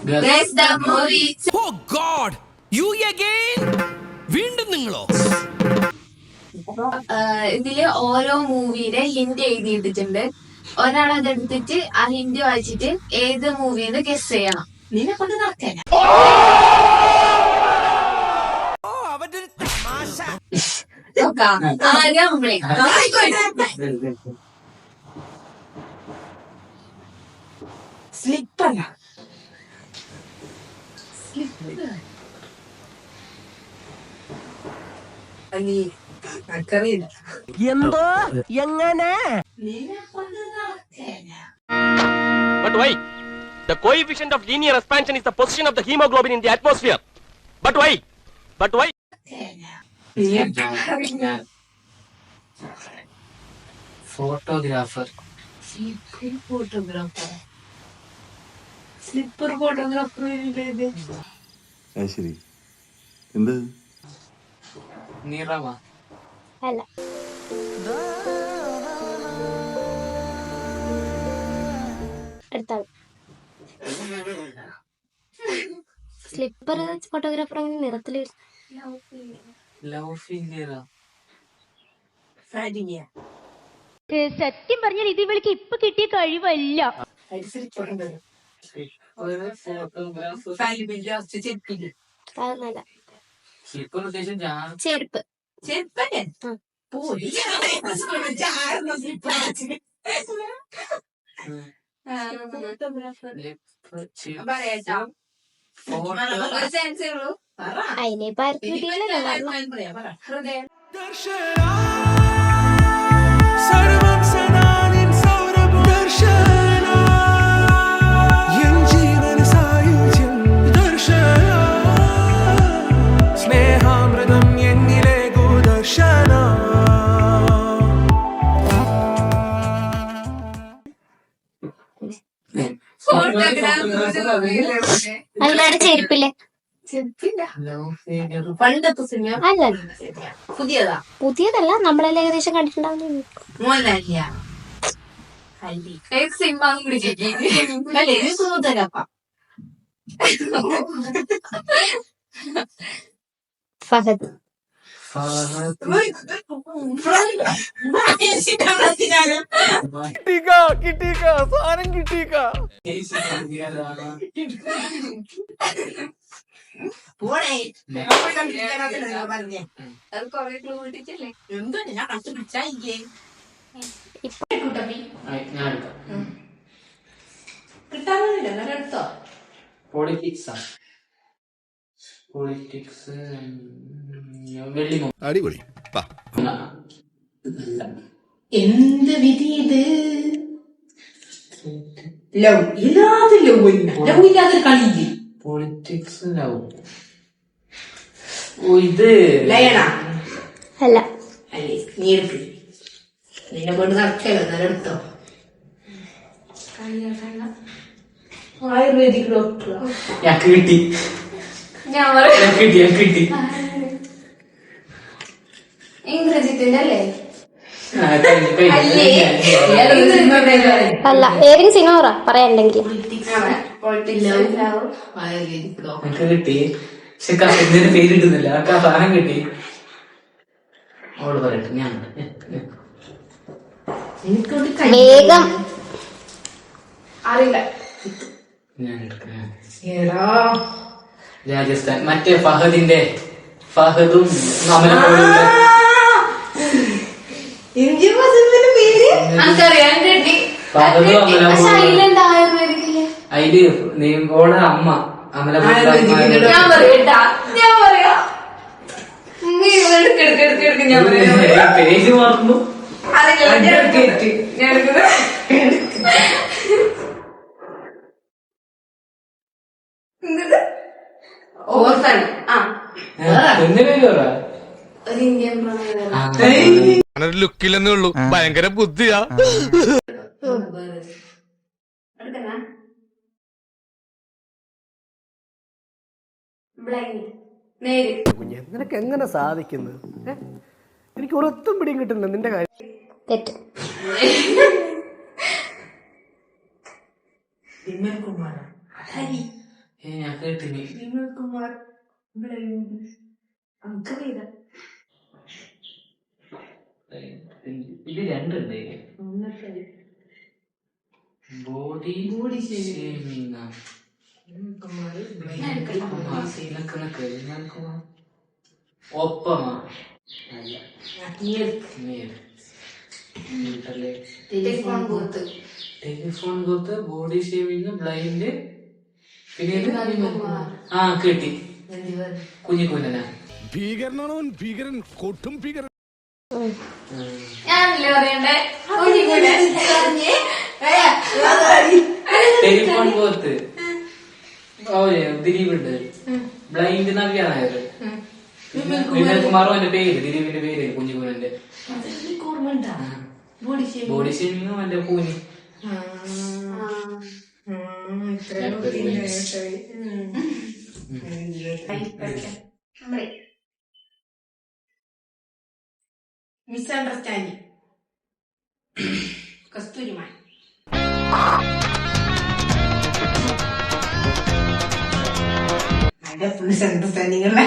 Guess the movie. Oh God! You again? വീണ്ടും നിങ്ങളോ? ഇതില് ഓരോ മൂവിയുടെ ഹിന്റ് എഴുതിയിട്ടിട്ടുണ്ട്. ഒരാൾ അതെടുത്തിട്ട് ആ ഹിന്റ് വായിച്ചിട്ട് ഏത് മൂവിന്ന് ഗസ് ചെയ്യണം. നിന്നെ കൊണ്ട് നടക്കാൻ സ്ലിപ്പല്ല എനിക്കറിയില്ല എന്തോ എങ്ങനെ. But why? The coefficient of linear expansion is the position of the hemoglobin in the atmosphere. But why? But why? Photographer slipper photographer ശരി എന്ത് നിറവ അല്ല. അടുത്താൾ സ്ലിപ്പർ ഫോട്ടോഗ്രാഫർ അങ്ങനെ നിറത്തില് ലവ് ഫീലിയർ സത്യം പറഞ്ഞാൽ ഇത് ഇവൾക്ക് ഇപ്പൊ കിട്ടിയ കഴിവല്ല. അതൊന്നല്ല. ചെരുപ്പ് അതിനിപ്പോ ആർക്ക് കിട്ടിയില്ലല്ലോ. ഹൃദയം സർവം സദാനിൻ സൗരഭം ദർശന എൻ ജീവന സായുജ്യം ദർശന സ്നേഹാമൃതം എന്നിലെ ദർശന. അതിലാണ് ചെരുപ്പില്ലേ. പണ്ടത്തെ സിനിമ അല്ല, പുതിയതാ പുതിയതല്ല, നമ്മളെല്ലാം ഏകദേശം കണ്ടിട്ടുണ്ടാവുന്ന. മോനല്ല ഏത് സിനിമ കൂടി അല്ലേ ഇത് സൂതരപ്പ ഫഹദ്. കിട്ടിക്ക സാധനം കിട്ടിക്ക. അത് കൊറേ ക്ലൂ കിട്ടിച്ചല്ലേ കിട്ടാനില്ല എടുത്തോ. പൊളിറ്റിക്സ് പൊളിറ്റിക്സ് വെള്ളിമോ അടിപൊളി എന്ത് വിധി ഇത് ലവ് ഇല്ലാതെ ലവ് ലവ് ഇല്ലാതെ കളിയില്ലേ. പൊളിറ്റിക്സ് ലവ് ഇത് ലയണ അല്ല. അല്ലേ നീ എടുക്ക് നിന്നെ കൊണ്ട് നടക്കല്ലോ എന്നാലും എടുത്തോ. ആയുർവേദിക് ഡോക്ടർ ഞാൻ കിട്ടി ഞാൻ കിട്ടി ഇംഗ്ലീഷിന്റെ അല്ലേ അല്ല, ഏതെങ്കിലും സിനിമ പറ പറയാനുണ്ടെങ്കിൽ. എനിക്ക് കിട്ടി പക്ഷെ കസിന്റെ പേര് ഇടുന്നില്ല. ആ സാധനം കിട്ടി. അവള് പറയട്ടെ ഞാൻ വേഗം അറിയില്ല. ഞാൻ എടുക്കാം. രാജസ്ഥാൻ മറ്റേ ഫഹദിന്റെ ഫഹദും അമലപ്പോഴുള്ള ഫഹദും അമലപ്പോഴും അതില് നീമ്പോടെ അമ്മ ഞാൻ പറയട്ടാ ഞാൻ പറയാ പേജ് മാറുമ്പോ ഓർത്തൺ ആ എന്ത് പേര് പറ ഒരു ഇന്ത്യൻ പ്രണയ ഞാനൊരു ലുക്കില്ലെന്നേ ഉള്ളൂ, ഭയങ്കര ബുദ്ധിയാ. നിനക്ക് എങ്ങനെ സാധിക്കുന്നത്? എനിക്ക് ഒരൊത്തും പിടിയും കിട്ടുന്നില്ല നിന്റെ കാര്യം. തെറ്റ്. ഞാൻ കേട്ടിനി. ഇത് രണ്ടുണ്ട്. Body shaming. ഒപ്പമാ telephone booth, telephone booth, body shaming, blind, പിന്നെ കേട്ടി കുഞ്ഞിക്കുഞ്ഞനാ. ഭീകരനാണോ ഭീകരൻ, കൊട്ടും ഭീകരൻ. ഞാനല്ലേ പറയണ്ടേ? ടെലിഫോൺ ബൂത്ത് ദിലീപുണ്ട്, ബ്ലൈൻഡ് നവ്യാനായത്, വിമൽകുമാറും എന്റെ പേര്, ദിലീപിന്റെ പേര് കുഞ്ഞിക്കുഞ്ഞന്റെ. ബോഡി ഷേമിങ്ങും എന്റെ കൂനി. മിസ്അണ്ടർസ്റ്റാൻഡിങ്, കസ്തൂരിമാൻ. മിസ്അണ്ടർസ്റ്റാൻഡിങ് അല്ലേ?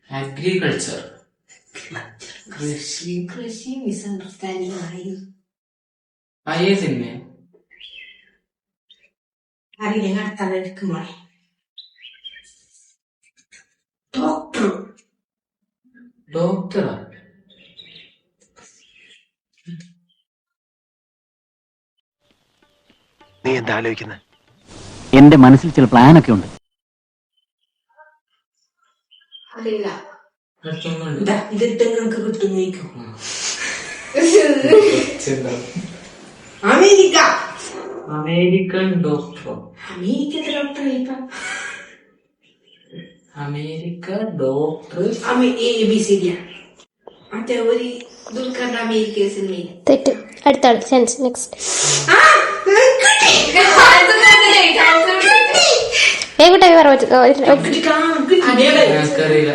അഗ്രികൾച്ചർ, കൃഷി മിസ്അണ്ടർസ്റ്റാൻഡിങ് ആയി. പഴയ സിനിമ അറിയില്ല, അടുത്താണ് എടുക്കുമ്പോൾ. ഡോക്ടർ, ഡോക്ടറാ? നീ എന്താ ആലോചിക്കുന്നത്? എന്റെ മനസ്സിൽ ചില പ്ലാനൊക്കെ ഉണ്ട്. അറിയില്ല. അടുത്തൊന്നുണ്ട്. ഇതിട്ട് നിനക്ക് കിട്ടുന്നേക്കും. America, American doctor. അമേരിക്കത്തെ ഡോക്ടർ ഇപ്പൊ അമേരിക്ക ഡോക്ടർ. ABCD മറ്റേ ഒരു ദുൽഖറിന്റെ അമേരിക്ക സിനിമയിൽ. തെറ്റ്. അടുത്ത ആൾ. സെൻസ്. നെക്സ്റ്റ്. വേഗട്ടെ എനിക്കറിയില്ല.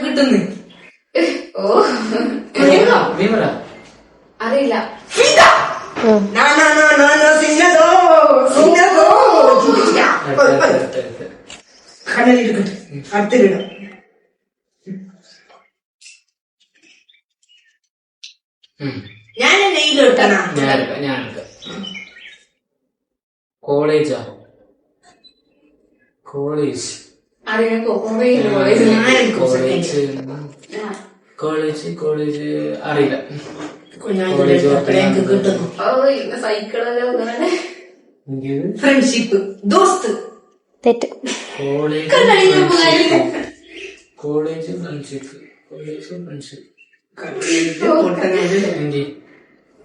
കിട്ടുന്നു. വിമല അറിയില്ല. അടുത്തിടാം. ഞാൻ നെയ്യിലോട്ടാണ്. ഞാനെടുക്കാം. കോളേജാ? കോളേജ് കോളേജ് കോളേജ് അറിയില്ല. ഫ്രണ്ട്ഷിപ്പ്, ദോസ്ത്. തെറ്റ്. College college friendship, college friendship,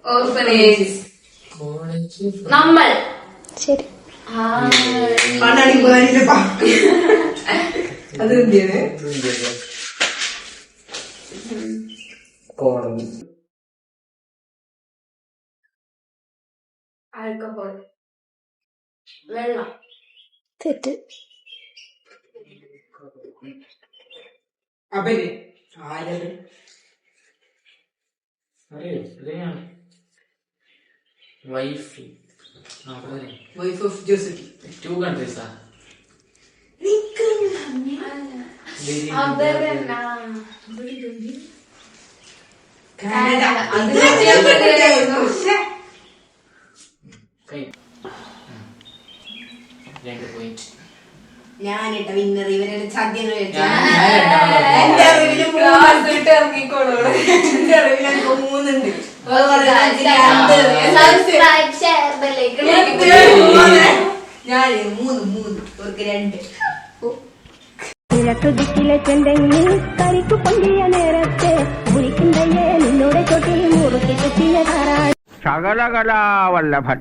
orphanage, college നമ്മൾ. ശരി. അത് എന്തിയാണ്? കോളേജ് ആൽക്കഹോൾ, വെള്ളം. തെറ്റ്. അവര് ആരത്? Wife, wife of Joseph. 2 countries. ഞാനിട്ട വിന്നർ ഇവരുടെ ചദ്യങ്ങൾ മൂന്നുണ്ട്. ഞാന് മൂന്ന് അവർക്ക് 2. നിലക്കുതിക്കിലെ ചെന്തെങ്ങിൽ കരിക്കു പൊന്തിയ നേരത്തെ വിളിക്കുന്നേ നിന്നോടെ തൊട്ടിൽ മുറുക്കി കുത്തിയ താരാ ശകലകലാവല്ലഭൻ.